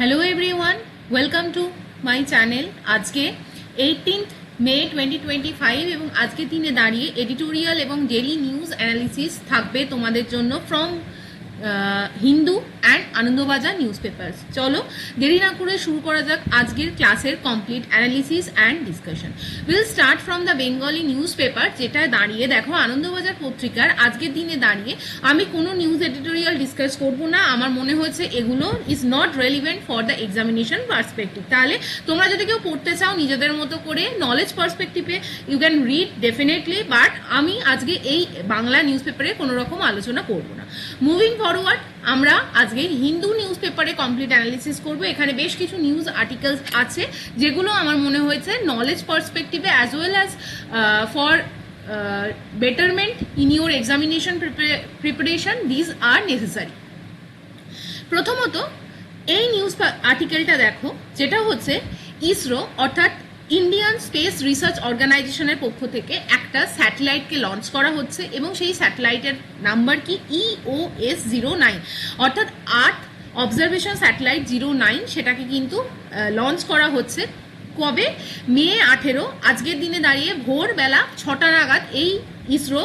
Hello everyone, welcome to my channel. আজকে 18th May 2025 এবং আজকে দিনে দাঁড়িয়ে এডিটোরিয়াল এবং ডেইলি নিউজ অ্যানালিসিস থাকবে তোমাদের জন্য from Hindu and Anandabazar news papers. চলো দেরি না করে শুরু করা যাক আজকের ক্লাসের complete analysis and discussion. Will start from the Bengali news paper, যেটা দাঁড়িয়ে দেখো আনন্দবাজার পত্রিকার আজকের দিনে দাঁড়িয়ে আমি কোনো নিউজ এডিটোরিয়াল ডিসকাস করব না। আমার মনে হয়েছে এগুলো is not relevant for the examination perspective. তাহলে তোমরা যদি কেউ পড়তে চাও নিজেদের মতো করে নলেজ পার্সপেক্টিভে you can read definitely, but আমি আজকে এই বাংলা নিউজ পেপারে কোনো রকম আলোচনা করব না। মুভিং ফরওয়ার্ড, আমরা আজকে হিন্দু নিউজ পেপারে কমপ্লিট অ্যানালিসিস করব। এখানে বেশ কিছু নিউজ আর্টিকেলস আছে যেগুলো আমার মনে হয়েছে নলেজ পার্সপেক্টিভে as well as for betterment in your examination preparation, these are necessary. প্রথমত এই নিউজ আর্টিকেলটা দেখো, যেটা হচ্ছে ইসরো অর্থাৎ ইন্ডিয়ান স্পেস রিসার্চ অর্গানাইজেশনের পক্ষ থেকে একটা স্যাটেলাইটকে লঞ্চ করা হচ্ছে এবং সেই স্যাটেলাইটের নাম্বার কি EOS-09 অর্থাৎ আর্থ অবজারভেশন স্যাটেলাইট 09, সেটাকে কিন্তু লঞ্চ করা হচ্ছে। কবে? মে 18, আজকের দিনে দাঁড়িয়ে ভোরবেলা 6টা নাগাদ এই ইসরো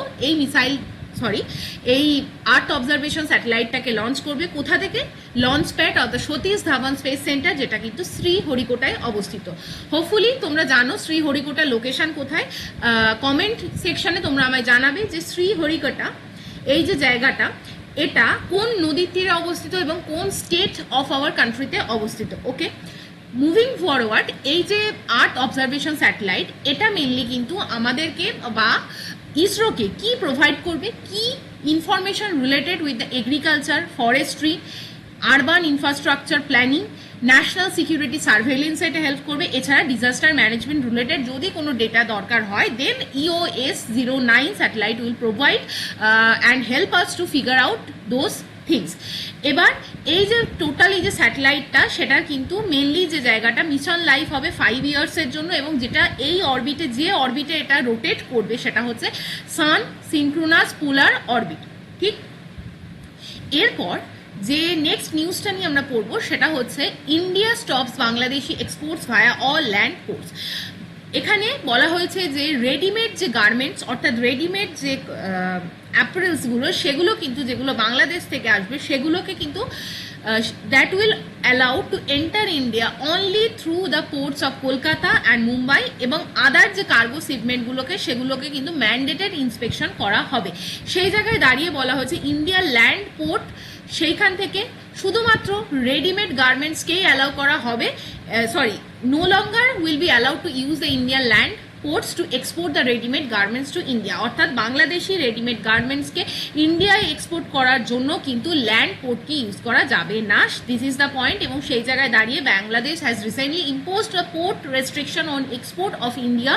এই আর্থ অবজারভেশন স্যাটেলাইটটাকে লঞ্চ করবে। কোথা থেকে? Launch pad of the Satish Dhawan space centre, যেটা কিন্তু শ্রীহরিকোটায় অবস্থিত। হোপফুলি তোমরা জানো শ্রীহরিকোটার লোকেশন কোথায়। কমেন্ট সেকশনে তোমরা আমায় জানাবে যে শ্রীহরিকোটা এই যে জায়গাটা, এটা কোন নদীর তীরে অবস্থিত এবং কোন স্টেট অফ আওয়ার কান্ট্রিতে অবস্থিত। ওকে, মুভিং ফরওয়ার্ড, এই যে আর্থ অবজারভেশন স্যাটেলাইট, এটা মেনলি কিন্তু আমাদেরকে বা ইসরোকে কি প্রোভাইড করবে? কি information related with the agriculture, forestry, urban infrastructure planning, national security surveillance এটা হেল্প করবে। এছাড়া ডিজাস্টার ম্যানেজমেন্ট রিলেটেড যদি কোনো ডেটা দরকার হয়, দেন EOS-09 satellite will provide and help us to figure out those things. এবার এই যে টোটাল এই যে স্যাটেলাইটটা, সেটার কিন্তু মেনলি যে জায়গাটা মিশন লাইফ হবে 5 ইয়ার্সের জন্য, এবং যেটা এই অরবিটে যে অরবিটে এটা রোটেট করবে সেটা হচ্ছে সান সিনক্রোনাস পোলার অরবিট। ঠিক, এরপর যে নেক্সট নিউজটা নিয়ে আমরা পড়বো সেটা হচ্ছে ইন্ডিয়া স্টপস বাংলাদেশি এক্সপোর্টস ভায়া অল ল্যান্ড পোর্টস। এখানে বলা হয়েছে যে রেডিমেড যে গার্মেন্টস অর্থাৎ রেডিমেড যে অ্যাপারেলসগুলো, সেগুলো কিন্তু যেগুলো বাংলাদেশ থেকে আসবে সেগুলোকে কিন্তু that will allow to enter India only through the ports of Kolkata and Mumbai, এবং আদার যে কার্গো শিপমেন্টগুলোকে সেগুলোকে কিন্তু ম্যান্ডেটেড ইন্সপেকশন করা হবে। সেই জায়গায় দাঁড়িয়ে বলা হয়েছে ইন্ডিয়া ল্যান্ড পোর্ট, সেইখান থেকে শুধুমাত্র রেডিমেড গার্মেন্টসকেই অ্যালাউ করা হবে। no longer will be allowed to use the Indian land ports to export the ready-made garments to India, অর্থাৎ বাংলাদেশি রেডিমেড গার্মেন্টসকে ইন্ডিয়ায় এক্সপোর্ট করার জন্য কিন্তু ল্যান্ড পোর্টকে ইউজ করা যাবে না। This is the point. এবং সেই জায়গায় দাঁড়িয়ে Bangladesh has recently imposed a port restriction on export of India,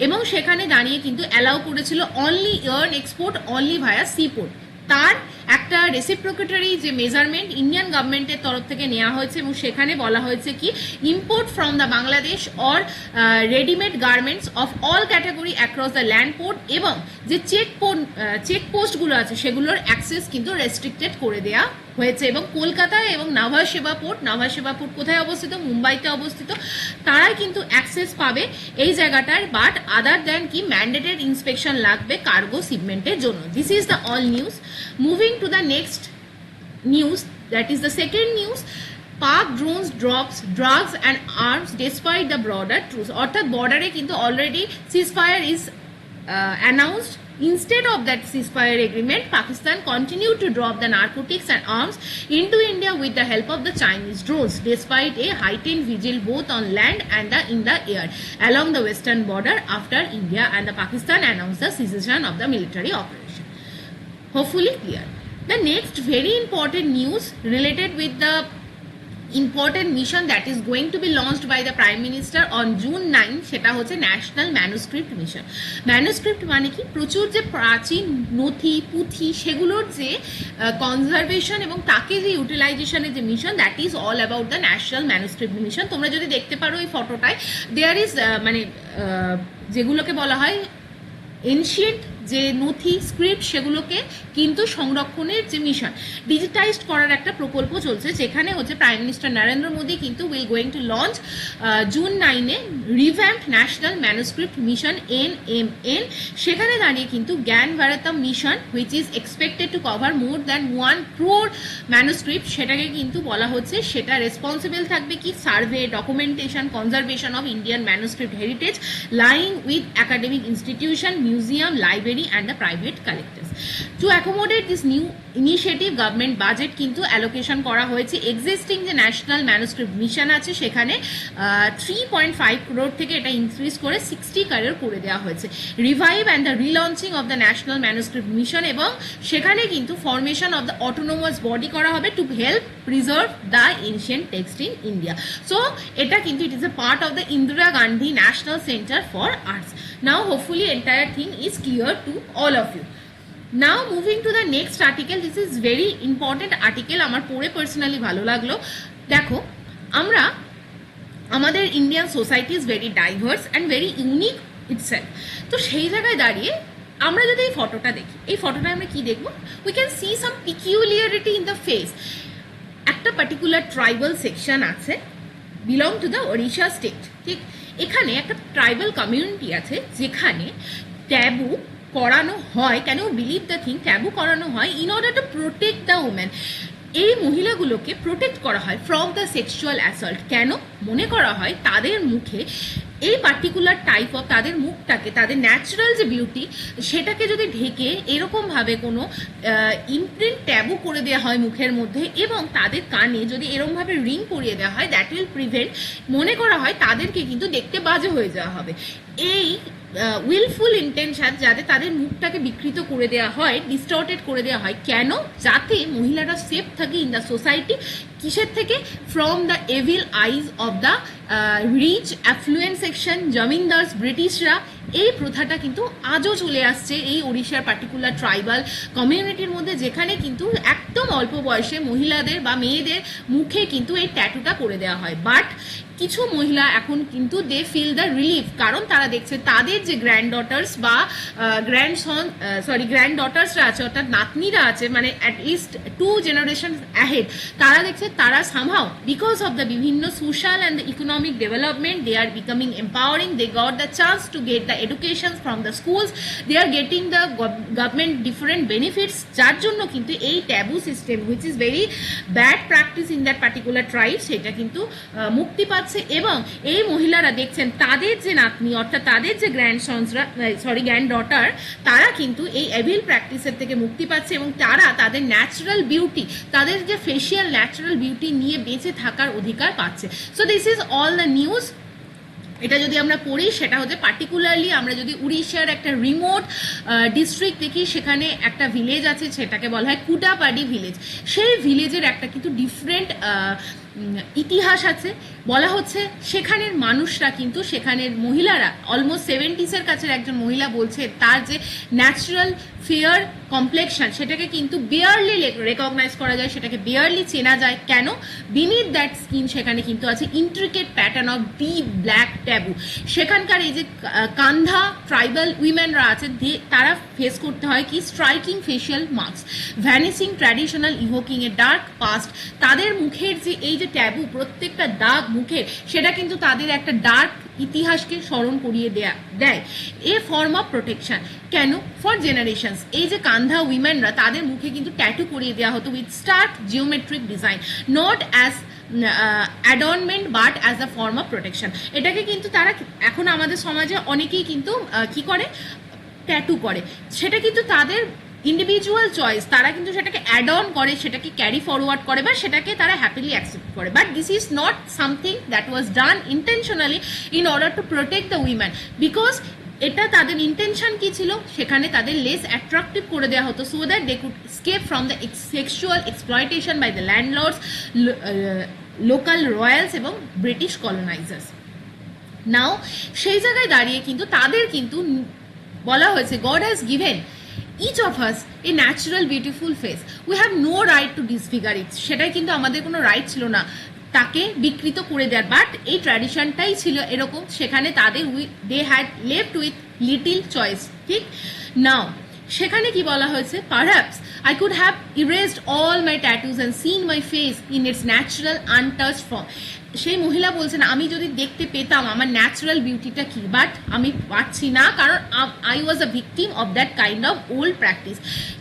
এবং সেখানে দাঁড়িয়ে কিন্তু অ্যালাউ করেছিল অনলি এয়ার এক্সপোর্ট অনলি ভায়া সি পোর্ট। তার একটা রেসিপ্রোকেটরি যে মেজারমেন্ট ইন্ডিয়ান গভর্নমেন্টের তরফ থেকে নেওয়া হয়েছে, এবং সেখানে বলা হয়েছে কি import from the Bangladesh or readymade garments of all category across the land port, এবং যে চেকপোস্টগুলো আছে সেগুলোর অ্যাক্সেস কিন্তু রেস্ট্রিক্টেড করে দেওয়া হয়েছে। এবং কলকাতায় এবং নাভা সেবা পোর্ট কোথায় অবস্থিত? মুম্বাইতে অবস্থিত। তারাই কিন্তু অ্যাক্সেস পাবে এই জায়গাটার, বাট আদার দ্যান কি ম্যান্ডেটেড ইন্সপেকশন লাগবে কার্গো শিপমেন্টের জন্য। This is the all news. Moving to the next news, that is the second news. Pak drones drops drugs and arms despite the border truce, অর্থাৎ বর্ডারে কিন্তু already ceasefire is announced. Instead of that ceasefire agreement, Pakistan continued to drop the narcotics and arms into India with the help of the Chinese drones, despite a heightened vigil both on land and in the air along the western border after India and the Pakistan announced the cessation of the military operation. Hopefully clear. The next very important news related with the important mission that is going to be launched by the Prime Minister on June 9, সেটা হচ্ছে national manuscript mission. Manuscript মানে কি? প্রচুর যে প্রাচীন নথি পুঁথি সেগুলোর যে কনজারভেশন এবং তাকে যে ইউটিলাইজেশনের যে mission, that is all about the national manuscript mission. তোমরা যদি দেখতে পারো এই ফটোটায়, দেয়ার ইজ যেগুলোকে বলা হয় এনশিয়েন্ট যে নথি স্ক্রিপ্ট সেগুলোকে কিন্তু সংরক্ষণের যে মিশন ডিজিটাইজড করার একটা প্রকল্প চলছে, যেখানে হচ্ছে প্রাইম মিনিস্টার নরেন্দ্র মোদী কিন্তু will going to launch June 9-এ revamped national manuscript mission NMN। সেখানে দাঁড়িয়ে কিন্তু Gyan Bharatam mission which is expected to cover more than 1 crore manuscript, সেটাকে কিন্তু বলা হচ্ছে সেটা রেসপন্সিবল থাকবে কি survey, documentation, conservation of Indian manuscript heritage lying with academic institution, museum, library and the private collectors. To accommodate this new initiative government budget কিন্তু allocation করা হয়েছে। এক্সিস্টিং যে ন্যাশনাল ম্যানুস্ক্রিপ্ট মিশন আছে সেখানে 3.5 crore থেকে এটা ইনক্রিজ করে 60 crore করে দেওয়া হয়েছে। Revive and the relaunching of the national manuscript mission, এবং সেখানে কিন্তু formation of the autonomous body করা হবে to help preserve the ancient text in India. So এটা কিন্তু it is a part of the Indira Gandhi national centre for arts. Now hopefully entire thing is clear to all of you. Now moving to the next article, this is very important article, আমার পড়ে personally ভালো লাগলো। দেখো, আমরা আমাদের Indian society is very diverse and very unique itself. তো সেই জায়গায় দাঁড়িয়ে আমরা যদি এই ফটোটা দেখি, এই ফটোটা আমরা কি দেখবো? We can see some peculiarity in the face. একটা পার্টিকুলার ট্রাইবাল সেকশন আছে, belong to the Odisha state, ঠিক? এখানে একটা ট্রাইবাল কমিউনিটি আছে যেখানে ট্যাবু করানো হয়। কেন বিলিভ দ্য থিং, ট্যাবু করানো হয় in order to protect the women. এই মহিলাগুলোকে প্রোটেক্ট করা হয় ফ্রম দ্য সেক্সুয়াল অ্যাসল্ট। কেন? মনে করা হয় তাদের মুখে এই পার্টিকুলার টাইপ অফ তাদের মুখটাকে, তাদের ন্যাচারাল যে বিউটি সেটাকে যদি ঢেকে এরকমভাবে কোনো ইমপ্রিন্ট ট্যাবু করে দেওয়া হয় মুখের মধ্যে, এবং তাদের কানে যদি এরকমভাবে রিং পরিয়ে দেওয়া হয়, দ্যাট উইল প্রিভেন্ট, মনে করা হয় তাদেরকে কিন্তু দেখতে বাজে হয়ে যাওয়া হবে। এই উইলফুল ইন্টেনশন যাতে তাদের মুখটাকে বিকৃত করে দেওয়া হয়, ডিস্টর্টেড করে দেওয়া হয়। কেন? যাতে মহিলারা সেফ থাকে ইন দ্য সোসাইটি। কিসের থেকে? From the evil eyes of the rich affluent section, zamindars, ব্রিটিশরা। এই প্রথাটা কিন্তু আজও চলে আসছে এই ওড়িশার পার্টিকুলার ট্রাইবাল কমিউনিটির মধ্যে, যেখানে কিন্তু একদম অল্প বয়সে মহিলাদের বা মেয়েদের মুখে কিন্তু এই ট্যাটুটা করে দেওয়া হয়। বাট কিছু মহিলা এখন কিন্তু দে ফিল দ্য রিলিফ, কারণ তারা দেখছে তাদের যে গ্র্যান্ড ডটার্স বা গ্র্যান্ড ডটার্সরা আছে, অর্থাৎ নাতনিরা আছে, মানে অ্যাটলিস্ট 2 জেনারেশন অ্যাহেড, তারা দেখছে তারা সামহাও বিকজ অফ দ্য বিভিন্ন social and the economic development they are becoming empowering, they got the chance to get the education from the schools, they are getting the government different benefits, যার জন্য কিন্তু এই taboo system which is very bad practice in that particular tribe সেটা কিন্তু মুক্তি পাচ্ছে। এবং এই মহিলারা দেখছেন তাদের যে নাতনি, অর্থাৎ তাদের যে গ্র্যান্ড ডটার, তারা কিন্তু এই এভিল প্র্যাকটিসের থেকে মুক্তি পাচ্ছে, এবং তারা তাদের ন্যাচারাল বিউটি, তাদের যে ফেশিয়াল ন্যাচারাল বিউটি নিয়ে বেঁচে থাকার অধিকার পাচ্ছে। So this is all the news. এটা যদি আমরা পড়ি, সেটা হচ্ছে পার্টিকুলারলি আমরা যদি উড়িষ্যার একটা রিমোট ডিস্ট্রিক্ট দেখি, সেখানে একটা ভিলেজ আছে, সেটাকে বলা হয় কুটাপাডি ভিলেজ। সেই ভিলেজের একটা কিন্তু ডিফারেন্ট ইতিহাস আছে। বলা হচ্ছে সেখানের মানুষরা কিন্তু, সেখানের মহিলারা অলমোস্ট 70s কাছের একজন মহিলা বলছে তার যে ন্যাচারাল ফেয়ার কমপ্লেকশন সেটাকে কিন্তু বিয়ারলি রেকগনাইজ করা যায়, সেটাকে বিয়ারলি চেনা যায়। কেন? বিনিথ দ্যাট স্কিন সেখানে কিন্তু আছে intricate pattern of deep black taboo. সেখানকার এই যে কান্ধা ট্রাইবাল উইমেনরা আছে, তারা ফেস করতে হয় কি striking facial marks, vanishing traditional, evoking a dark past. তাদের মুখের যে এই যে ট্যাবু, প্রত্যেকটা দাগ মুখের, সেটা কিন্তু তাদের একটা ডার্ক ইতিহাসকে স্মরণ করিয়ে দেয়। এ ফর্ম অফ প্রোটেকশন। কেন? ফর জেনারেশনস এই যে কান্ধা উইমেনরা, তাদের মুখে কিন্তু ট্যাটু করিয়ে দেওয়া হতো with stark geometric design, not as adornment but as a form of protection. এটাকে কিন্তু তারা এখন আমাদের সমাজে অনেকেই কিন্তু কি করে, ট্যাটু করে। সেটা কিন্তু তাদের ইন্ডিভিজুয়াল চয়েস, তারা কিন্তু সেটাকে অ্যাড অন করে, সেটাকে ক্যারি ফরওয়ার্ড করে, বা সেটাকে তারা হ্যাপিলি অ্যাকসেপ্ট করে। But this is not something that was done intentionally in order to protect the women, because এটা তাদের ইন্টেনশন কি ছিল, সেখানে তাদের লেস অ্যাট্রাকটিভ করে দেওয়া হতো, so that they could escape from the sexual exploitation by the landlords, local royals এবং ব্রিটিশ কলোনাইজার্স। নাও সেই জায়গায় দাঁড়িয়ে কিন্তু তাদের কিন্তু বলা হয়েছে God has given each of us a natural beautiful face, we have no right to disfigure it। সেটাই কিন্তু আমাদের কোনো রাইট ছিল না তাকে বিকৃত করে দেওয়ার, বাট এই ট্র্যাডিশনটাই ছিল এরকম। সেখানে তাদের they had left with little choice, ঠিক? নাও সেখানে কি বলা হয়েছে, perhaps I could have erased all my tattoos and seen my face in its natural untouched form. সেই মহিলা বলছেন আমি যদি দেখতে পেতাম আমার ন্যাচারাল বিউটিটা কি, বাট আমি পাচ্ছি না, কারণ I was a victim of that kind of old practice.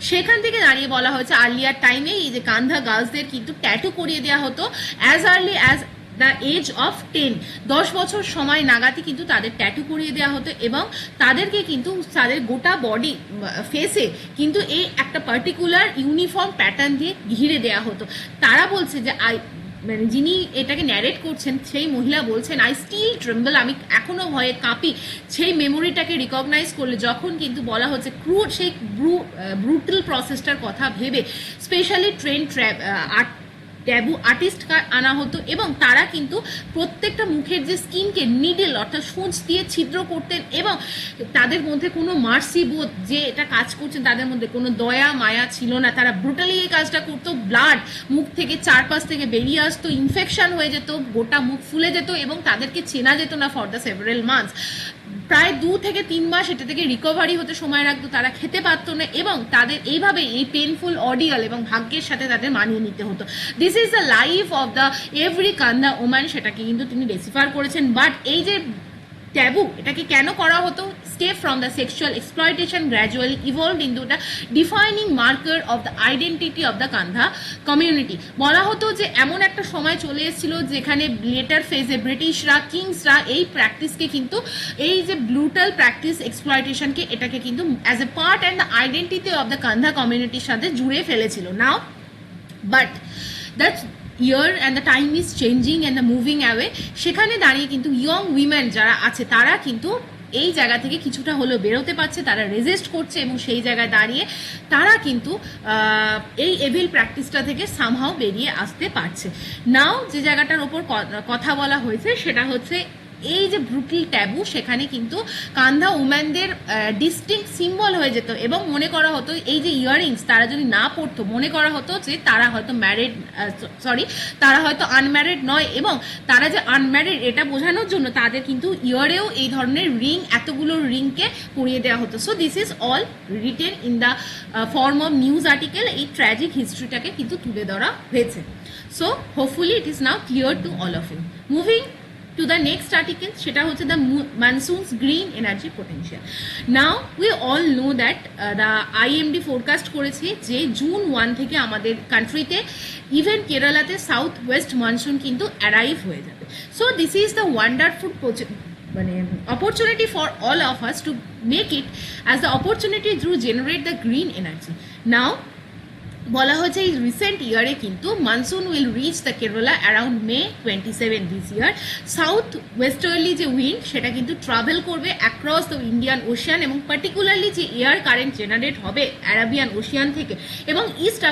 সেখান থেকে দাঁড়িয়ে বলা হয়েছে আর্লিয়ার টাইমে এই যে কান্ধা গার্লসদের কিন্তু ট্যাটু করিয়ে দেওয়া হতো as early as the age of 10, 10 বছর সময় নাগাদই কিন্তু তাদের ট্যাটু করিয়ে দেওয়া হতো এবং তাদেরকে কিন্তু তাদের গোটা বডি ফেসে কিন্তু এই একটা পার্টিকুলার ইউনিফর্ম প্যাটার্ন দিয়ে ঘিরে দেওয়া হতো। তারা বলছে যে মানে যিনি এটাকে ন্যারেট করছেন সেই মহিলা বলছেন আই স্টিল ট্রেম্বল, আমি এখনো ভয়ে কাঁপি সেই মেমোরিটাকে রিকগনাইজ করলে, যখন কিন্তু বলা হচ্ছে ক্রুড সেই ব্রুটাল প্রসেসটার কথা ভেবে স্পেশালি ট্যাবু আর্টিস্ট আনা হতো এবং তারা কিন্তু প্রত্যেকটা মুখের যে স্কিনকে নিডল অর্থাৎ সূচ দিয়ে ছিদ্র করতেন এবং তাদের মধ্যে কোনো মার্সি বোধ যে এটা কাজ করছেন তাদের মধ্যে কোনো দয়া মায়া ছিল না। তারা ব্রুটালি এই কাজটা করতো, ব্লাড মুখ থেকে চারপাশ থেকে বেরিয়ে আসতো, ইনফেকশন হয়ে যেত, গোটা মুখ ফুলে যেত এবং তাদেরকে চেনা যেত না ফর দ্য সেভারাল মান্থস। প্রায় 2 থেকে 3 মাস এটা থেকে রিকভারি হতে সময় রাখতো, তারা খেতে পারতো না এবং তাদের এইভাবে এই পেনফুল অডিয়াল এবং ভাগ্যের সাথে তাদের মানিয়ে নিতে হতো। This is the life of the every কান্দা ওম্যান, সেটাকে কিন্তু তিনি ডেসিফার করেছেন। বাট এই যে ট্যাবু এটাকে কেন করা হতো, step from the sexual exploitation gradually evolved into the defining marker of the identity of the Kandha community. বলা হতো যে এমন একটা সময় চলে এসেছিল যেখানে লেটার ফেজে ব্রিটিশরা কিংসরা এই প্র্যাকটিসকে কিন্তু এই যে ব্রুটাল প্র্যাকটিস এক্সপ্লয়টেশনকে এটাকে কিন্তু as a part and the identity of the Kandha কমিউনিটির সাথে জুড়ে ফেলেছিল। Now but that's year and the time is changing and the moving away, সেখানে দাঁড়িয়ে কিন্তু ইয়ং উইমেন যারা আছে তারা কিন্তু এই জায়গা থেকে কিছুটা হলেও বেরোতে পারছে, তারা রেজিস্ট করছে এবং সেই জায়গায় দাঁড়িয়ে তারা কিন্তু এই এভিল প্র্যাকটিসটা থেকে সামহাও বেরিয়ে আসতে পারছে। নাও যে জায়গাটার ওপর কথা বলা হয়েছে সেটা হচ্ছে এই যে ব্রুটাল ট্যাবু, সেখানে কিন্তু কান্ধা উম্যানদের ডিস্টিংক্ট সিম্বল হয়ে যেত এবং মনে করা হতো এই যে ইয়াররিংস তারা যদি না পরতো মনে করা হতো যে তারা হয়তো তারা হয়তো আনম্যারিড নয় এবং তারা যে আনম্যারিড এটা বোঝানোর জন্য তাদের কিন্তু ইয়ারেও এই ধরনের রিং, এতগুলো রিংকে পরিয়ে দেওয়া হতো। So this is all written in the form of news article. এই ট্র্যাজিক হিস্ট্রিটাকে কিন্তু তুলে ধরা হয়েছে। So hopefully it is now clear to all of you. Moving to the next article, সেটা হচ্ছে the monsoon's green energy potential. Now we all know that the IMD forecast করেছে যে জুন 1 থেকে আমাদের কান্ট্রিতে ইভেন কেরালাতে সাউথ ওয়েস্ট মনসুন কিন্তু arrive হয়ে যাবে। So this is the wonderful মানে opportunity for all of us to make it as the opportunity to generate the green energy. Now বলা হচ্ছে এই রিসেন্ট ইয়ারে কিন্তু monsoon will reach the Kerala around May 27 this year. South westerly যে wind সেটা কিন্তু travel করবে অ্যাক্রস দ্য ইন্ডিয়ান ওশিয়ান এবং পার্টিকুলারলি যে এয়ার কারেন্ট জেনারেট হবে অ্যারাবিয়ান ওশিয়ান থেকে এবং ইস্ট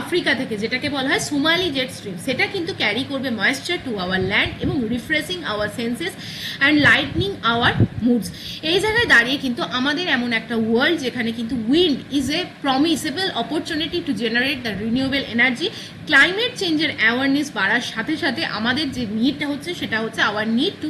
আফ্রিকা থেকে যেটাকে বলা হয় সোমালি জেট স্ট্রিম, সেটা কিন্তু ক্যারি করবে ময়েশ্চার টু আওয়ার ল্যান্ড এবং refreshing our senses and lightning our moods. এই জায়গায় দাঁড়িয়ে কিন্তু আমাদের এমন একটা ওয়ার্ল্ড যেখানে কিন্তু wind is a promisable opportunity to generate the renewable energy. Climate চেঞ্জের অ্যাওয়ারনেস বাড়ার সাথে সাথে আমাদের যে নিডটা হচ্ছে সেটা হচ্ছে our need to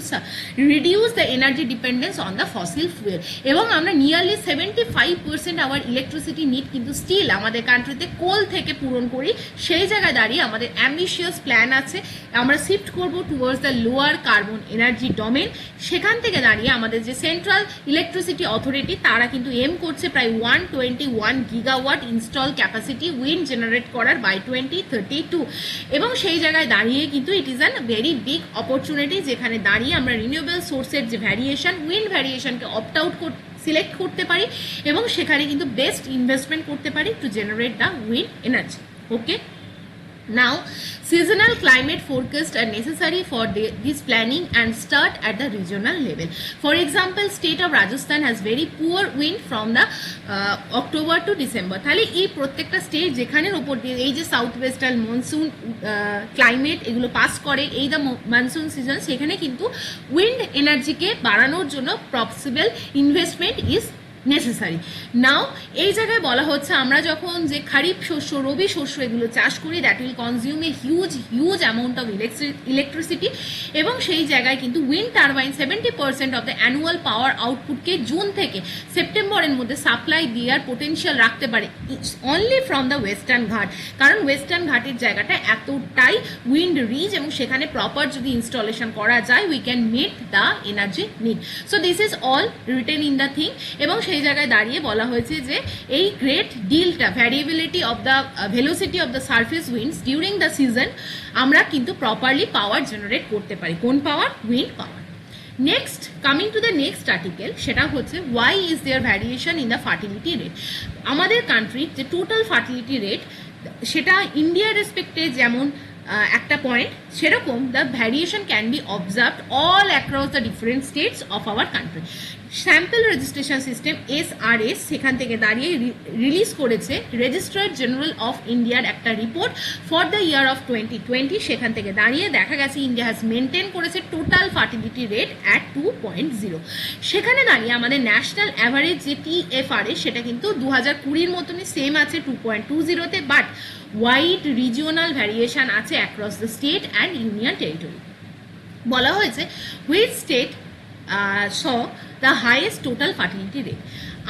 reduce the energy dependence on the fossil fuel এবং আমরা নিয়ারলি 75% আওয়ার ইলেকট্রিসিটি নিড কিন্তু স্টিল আমাদের কান্ট্রিতে কোল থেকে পূরণ করি। সেই জায়গায় দাঁড়িয়ে আমাদের অ্যাম্বিশিয়াস প্ল্যান আছে, আমরা শিফট করবো towards the lower carbon energy domain. সেখান থেকে দাঁড়িয়ে আমাদের যে সেন্ট্রাল ইলেকট্রিসিটি অথরিটি তারা কিন্তু এম করছে প্রায় 121 gigawatt install capacity wind generate করার বাই 2032 এবং সেই জায়গায় দাঁড়িয়ে কিন্তু it is an very big opportunity যেখানে দাঁড়িয়ে আমরা রিনিউয়েবল সোর্সের যে ভ্যারিয়েশন উইন্ড ভ্যারিয়েশনকে অপ্ট আউট সিলেক্ট করতে পারি এবং সেখানে কিন্তু বেস্ট ইনভেস্টমেন্ট করতে পারি to generate the wind energy. Okay, now seasonal climate forecasts are necessary for this planning and start at the regional level. For example, state of Rajasthan has very poor wind from the October to December. তাহলে এই প্রত্যেকটা state যেখানের ওপর দিয়ে এই যে south western monsoon climate এগুলো pass করে এই দ্য মনসুন সিজন, সেখানে কিন্তু উইন্ড এনার্জিকে বাড়ানোর জন্য পসিবল ইনভেস্টমেন্ট ইজ নেসেসারি। নাও এই জায়গায় বলা হচ্ছে আমরা যখন যে খারিফ শস্য রবি শস্য এগুলো চাষ করি that will consume a huge amount of electricity, এবং সেই জায়গায় কিন্তু wind turbine 70% of the annual power আউটপুটকে জুন থেকে সেপ্টেম্বরের মধ্যে সাপ্লাই দেওয়ার পোটেনশিয়াল রাখতে পারে অনলি ফ্রম দ্য ওয়েস্টার্ন ঘাট, কারণ ওয়েস্টার্ন ঘাটের জায়গাটা এতটাই উইন্ড রিচ এবং সেখানে প্রপার যদি ইনস্টলেশন করা যায় we can met the energy need. So this is all written in the thing, এবং সেই জায়গায় দাঁড়িয়ে বলা হয়েছে যে এই গ্রেট ডিলটা variability of the velocity of the surface winds during the season আমরা কিন্তু প্রপারলি পাওয়ার জেনারেট করতে পারি। কোন power? Wind power. Next, coming to the next article, সেটা হচ্ছে why is there variation in the fertility rate. আমাদের কান্ট্রির যে টোটাল ফার্টিলিটি রেট সেটা ইন্ডিয়ার রেসপেক্টে যেমন একটা পয়েন্ট, সেরকম the variation can be observed all across the different states of our country. Sample registration system SRS সেখান থেকে দাঁড়িয়ে রিলিজ করেছে রেজিস্ট্রার জেনারেল অফ ইন্ডিয়ার একটা report for the year of 2020। সেখান থেকে দাঁড়িয়ে দেখা গেছে ইন্ডিয়া হ্যাজ মেনটেন করেছে টোটাল ফার্টিলিটি রেট অ্যাট 2.0। সেখানে দাঁড়িয়ে আমাদের ন্যাশনাল অ্যাভারেজ যে TFRS সেটা কিন্তু 2020 মতনই সেম আছে 2.20-তে, বাট ওয়াইড রিজিওনাল ভ্যারিয়েশন আছে across the state and union territory. বলা হয়েছে which state saw the highest total fertility rate।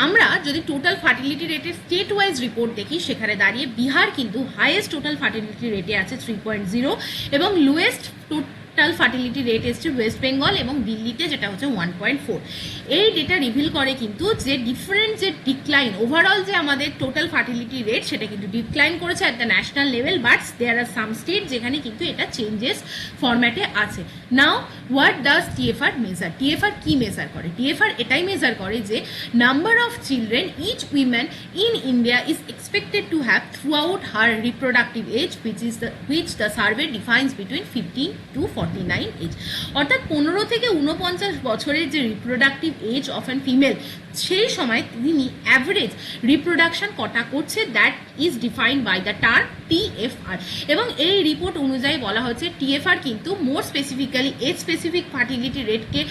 আমরা যদি টোটাল ফার্টিলিটি রেটের স্টেট ওয়াইজ রিপোর্ট দেখি সেখানে দাঁড়িয়ে বিহার কিন্তু হাইয়েস্ট টোটাল ফার্টিলিটি রেটে আছে 3.0, এবং লোয়েস্ট টোটাল ফার্টিলিটি রেট এসছে ওয়েস্ট বেঙ্গল এবং দিল্লিতে যেটা হচ্ছে 1.4। এই ডেটা রিভিল করে কিন্তু যে ডিফারেন্ট যে ডিক্লাইন ওভারঅল যে আমাদের টোটাল ফার্টিলিটি রেট সেটা কিন্তু ডিক্লাইন করেছে at the national level, but there are some state যেখানে কিন্তু এটা চেঞ্জেস ফরম্যাটে আছে। Now what does TFR measure? TFR কি মেজার করে? TFR এটাই মেজার করে যে number of children each women in India is expected to have throughout her reproductive age which the survey defines between 15 to 49 age. অর্থাৎ 15 থেকে 49 বছরের যে reproductive age of an female, সেই সময় তিনি অ্যাভারেজ রিপ্রোডাকশন কটা করছে that is defined by the term TFR। এবং এই রিপোর্ট অনুযায়ী বলা হচ্ছে TFR কিন্তু more specifically age specific fertility রেটকে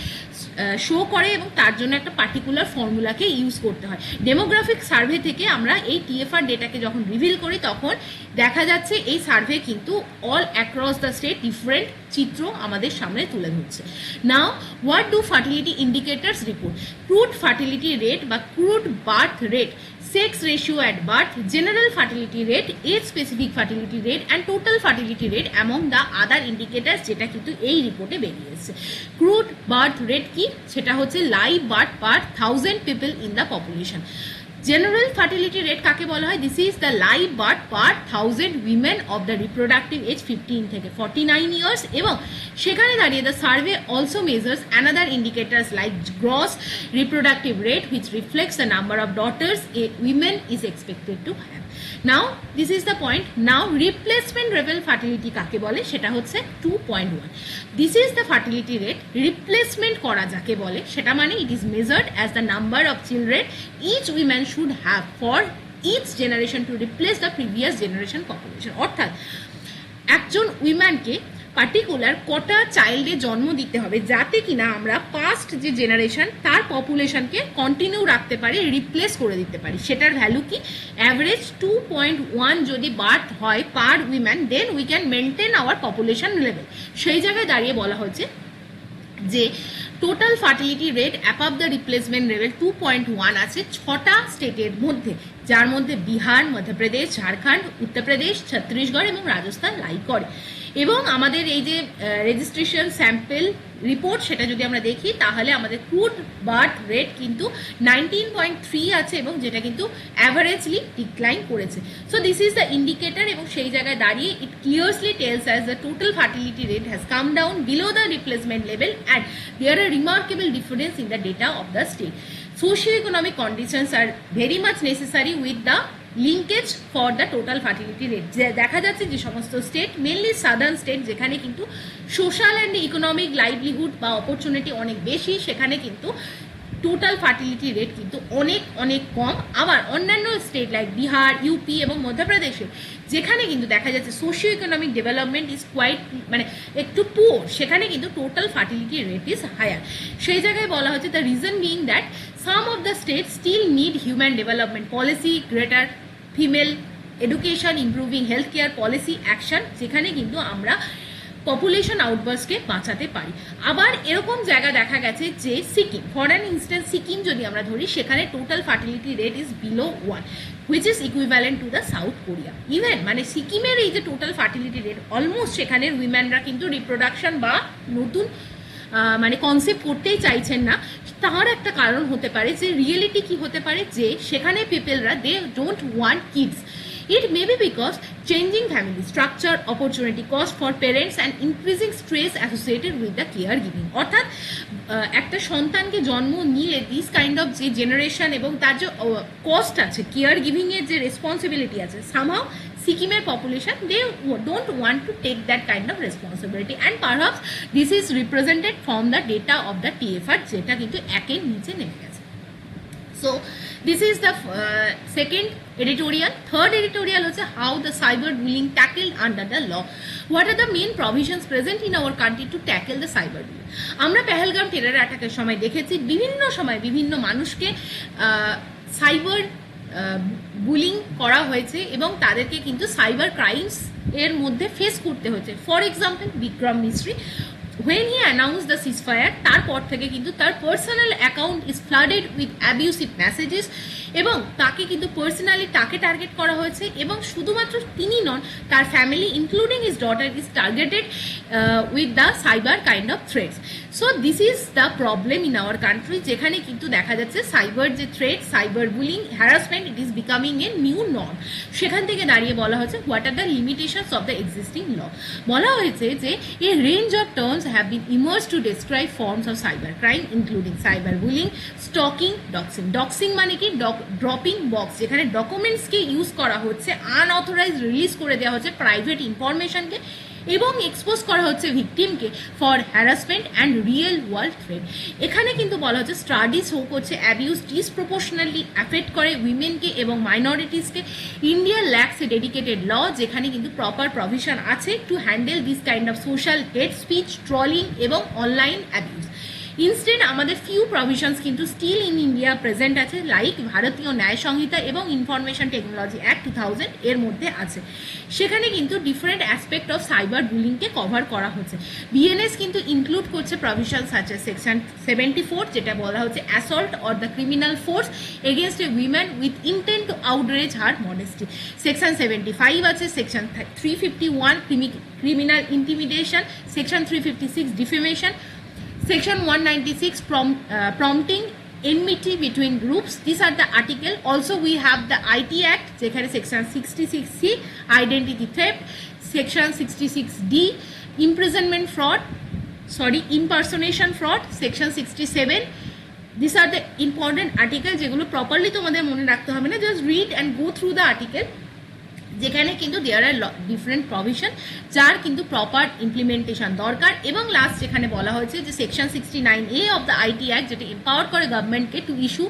শো করে এবং তার জন্য একটা পার্টিকুলার ফর্মুলাকে ইউজ করতে হয়। ডেমোগ্রাফিক সার্ভে থেকে আমরা এই TFR ডেটাকে যখন রিভিল করি তখন দেখা যাচ্ছে এই সার্ভে কিন্তু all across the state different চিত্র আমাদের সামনে তুলে ধরছে। Now what do fertility indicators report? Crude fertility rate বা crude birth rate, sex ratio at birth, general fertility rate, age specific fertility rate and total fertility rate among the other indicators যেটা কিন্তু এই রিপোর্টে বেরিয়ে এসেছে। Crude birth rate কি? সেটা হচ্ছে live birth per 1000 people in the population. General fertility rate কাকে বলা হয়? This is the live birth per 1000 women of the reproductive age 15 থেকে 49 ইয়ার্স, এবং সেখানে দাঁড়িয়ে the survey also measures another indicators like gross reproductive rate which reflects the number of daughters a women is expected to have. Now this is the point. Now replacement level fertility কাকে বলে? সেটা হচ্ছে 2.1। This is the fertility rate. Replacement করা যাকে বলে সেটা মানে it is measured as the number of children each women should have for each generation to replace the previous generation population। অর্থাৎ একজন উইম্যানকে পার্টিকুলার কটা চাইল্ডে জন্ম দিতে হবে যাতে কিনা আমরা পাস্ট যে জেনারেশন তার পপুলেশনকে কন্টিনিউ রাখতে পারি, রিপ্লেস করে দিতে পারি। সেটার ভ্যালু কি? অ্যাভারেজ 2.1 যদি বার্থ হয় per woman then we can maintain our population level. সেই জায়গায় দাঁড়িয়ে বলা হচ্ছে যে total fertility rate above the replacement level 2.1 আছে 6টা স্টেটের মধ্যে, যার মধ্যে বিহার, মধ্যপ্রদেশ, ঝাড়খণ্ড, উত্তরপ্রদেশ, ছত্তিশগড় এবং রাজস্থান লাই করে। এবং আমাদের এই যে রেজিস্ট্রেশন স্যাম্পল রিপোর্ট সেটা যদি আমরা দেখি তাহলে আমাদের ক্রুড বার্থ রেট কিন্তু 19.3 আছে এবং যেটা কিন্তু অ্যাভারেজলি ডিক্লাইন করেছে। So this is the indicator, এবং সেই জায়গায় দাঁড়িয়ে it clearly tells as the total fertility rate has come down below the replacement level and there are remarkable difference in the data of the state. Socio-economic conditions are very much necessary with the linkage for the total fertility rate. দেখা যাচ্ছে যে সমস্ত state, mainly southern state যেখানে কিন্তু social and economic livelihood বা opportunity অনেক বেশি, সেখানে কিন্তু টোটাল ফার্টিলিটি রেট কিন্তু অনেক অনেক কম। আবার অন্যান্য স্টেট লাইক বিহার, ইউপি এবং মধ্যপ্রদেশে যেখানে কিন্তু দেখা যাচ্ছে socio economic development is quite মানে একটু পুয়ার, সেখানে কিন্তু total fertility rate is higher. সেই জায়গায় বলা হচ্ছে the reason being that some of the state still need human development policy, greater female education, improving health care policy action, যেখানে কিন্তু আমরা পপুলেশন আউটবার্সকে বাঁচাতে পারি। আবার এরকম জায়গা দেখা গেছে যে Sikkim, for an instance Sikkim যদি আমরা ধরি, সেখানে total fertility rate is below 1 which is equivalent to the south Korea. Even মানে সিকিমের এই যে টোটাল ফার্টিলিটি রেট, অলমোস্ট সেখানের উইমেনরা কিন্তু রিপ্রোডাকশন বা নতুন মানে কনসেপ্ট করতেই চাইছেন না। তার একটা কারণ হতে পারে যে রিয়েলিটি কি হতে পারে, যে সেখানে পিপলরা they don't want kids. It may be because changing family structure, opportunity cost for parents and increasing stress associated with the caregiving. অর্থাৎ একটা সন্তানকে জন্ম নিয়ে দিস কাইন্ড অফ যে জেনারেশন এবং তার যে কস্ট আছে, কেয়ার গিভিংয়ের যে রেসপন্সিবিলিটি আছে, সামহাও সিকিমের population they don't want to take that kind of responsibility and perhaps this is represented from the data of the TFR, যেটা কিন্তু একের নিচে নেমে গেছে। So this is the second editorial. Third editorial is how the cyberbullying tackled under the law. What are the main provisions present in our country to tackle the cyberbullying? আমরা Pahalgam terror অ্যাটাকের সময় দেখেছি বিভিন্ন সময় বিভিন্ন মানুষকে সাইবার বুলিং করা হয়েছে এবং তাদেরকে কিন্তু সাইবার ক্রাইমস এর মধ্যে ফেস করতে হয়েছে। ফর এক্সাম্পল বিক্রম মিস্ত্রি, when he announced the ceasefire, তারপর থেকে কিন্তু তার personal account is flooded with abusive messages এবং তাকে কিন্তু পার্সোনালি তাকে টার্গেট করা হয়েছে এবং শুধুমাত্র তিনি নন, তার family including his daughter is targeted with the cyber kind of threats. So this is the problem in our country, যেখানে কিন্তু দেখা যাচ্ছে সাইবার যে threat, cyber bullying, harassment, it is becoming a new norm. সেখান থেকে দাঁড়িয়ে বলা হচ্ছে what are the limitations of the existing law. বলা হয়েছে যে a range of terms have been emerged to describe forms of cybercrime including cyberbullying, stalking, doxing. Doxing মানে কি ড্রপিং বক্স, যেখানে ডকুমেন্টসকে ইউজ করা হচ্ছে, আনঅথরাইজড রিলিজ করে দেওয়া হচ্ছে প্রাইভেট ইনফরমেশনকে এবং এক্সপোজ করা হচ্ছে ভিকটিমকে for harassment and real world threat. এখানে কিন্তু বলা হচ্ছে স্টাডিজ হোক হচ্ছে অ্যাবিউজ ডিসপ্রপোর্শনালি অ্যাফেক্ট করে উইমেনকে এবং মাইনরিটিসকে। ইন্ডিয়া ল্যাক্স এ ডেডিকেটেড ল, যেখানে কিন্তু প্রপার প্রভিশন আছে to handle this kind of social hate speech, trolling এবং অনলাইন অ্যাবিউজ। ইনস্টেড আমাদের ফিউ প্রভিশনস কিন্তু স্টিল ইন ইন্ডিয়া প্রেজেন্ট আছে, লাইক ভারতীয় ন্যায় সংহিতা এবং ইনফরমেশন টেকনোলজি অ্যাক্ট 2000 এর মধ্যে আছে। সেখানে কিন্তু ডিফারেন্ট অ্যাসপেক্ট অফ সাইবার বুলিংকে কভার করা হচ্ছে। বিএনএস কিন্তু ইনক্লুড করছে প্রভিশনস আছে সেকশন 74, যেটা বলা হচ্ছে assault or the criminal force against a women with intent to outrage her modesty. Section 75 আছে, section 351 criminal intimidation, section 356 defamation, Section 196 prompting enmity between groups. These are the article. Also we have the IT Act, যেখানে section 66C identity theft, section 66D impersonation fraud, section 67. These are the important article যেগুলো properly তোমাদের মনে রাখতে হবে না, just read and go through the article, যেখানে কিন্তু দেয়ার আর different provision যার কিন্তু প্রপার ইমপ্লিমেন্টেশন দরকার। এবং লাস্ট যেখানে বলা হয়েছে যে section 69A of the IT act, যেটা এম্পাওয়ার করে গভর্নমেন্টকে to issue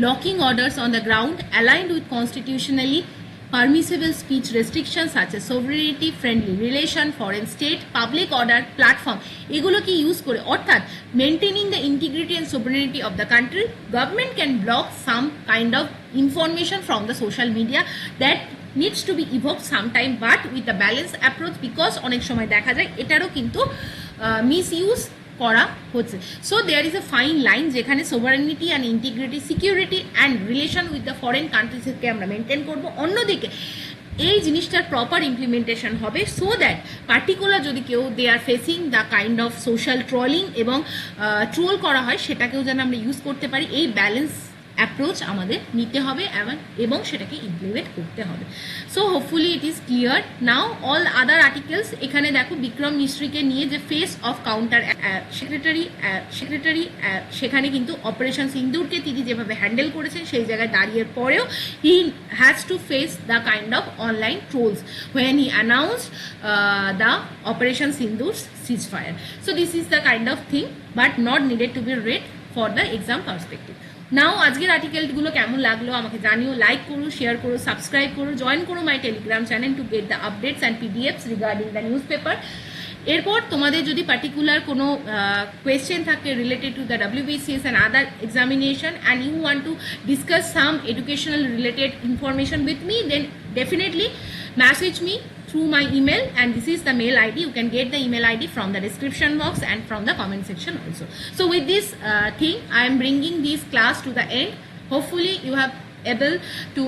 blocking orders on the ground aligned with constitutionally permissible speech restrictions such as sovereignty, friendly relation, foreign state, public order, platform, এগুলোকে use করে অর্থাৎ maintaining the integrity and sovereignty of the country, government can block some kind of information from the social media that needs to be evoked sometime but with a balanced approach, because অনেক সময় দেখা যায় এটারও কিন্তু misuse করা হচ্ছে। So there is a fine line, যেখানে sovereignty and integrity, security and relation with the foreign কান্ট্রিজকে আমরা মেনটেন করবো, অন্যদিকে এই জিনিসটার প্রপার ইমপ্লিমেন্টেশন হবে সো দ্যাট পার্টিকুলার যদি কেউ they are facing the kind of social trolling এবং ট্রোল করা হয় সেটাকেও যেন আমরা ইউজ করতে পারি। এই ব্যালেন্স অ্যাপ্রোচ আমাদের নিতে হবে এবং সেটাকে ইমপ্লিমেন্ট করতে হবে। So hopefully it is clear now. All other articles, এখানে দেখো বিক্রম মিস্ত্রিকে নিয়ে যে ফেস অফ কাউন্টার সেক্রেটারি সেখানে কিন্তু অপারেশন সিন্দুরকে তিনি যেভাবে হ্যান্ডেল করেছেন সেই জায়গায় দাঁড়িয়ে পরেও he has to face the kind of online trolls when he announced the Operation Sindur's ceasefire. So this is the kind of thing but not needed to be read for the exam perspective. Now আজকের আর্টিকেলগুলো কেমন লাগলো আমাকে জানিও, like করো, share করো, subscribe করো, join করো মাই Telegram channel to get the updates and PDFs regarding the news paper. এরপর তোমাদের যদি পার্টিকুলার কোনো কোয়েশ্চেন থাকে related to the WBCS and other examination and you want to discuss some educational related information with me, then definitely message me through my email, and this is the mail ID. You can get the email ID from the description box and from the comment section also. So with this thing I am bringing this class to the end. Hopefully you have able to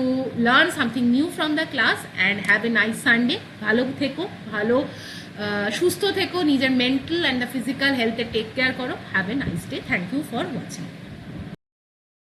learn something new from the class and have a nice Sunday. ভালো থেকো, ভালো সুস্থ থেকো, নিজের mental and the physical হেলথে take care করো। Have a nice day. Thank you for watching.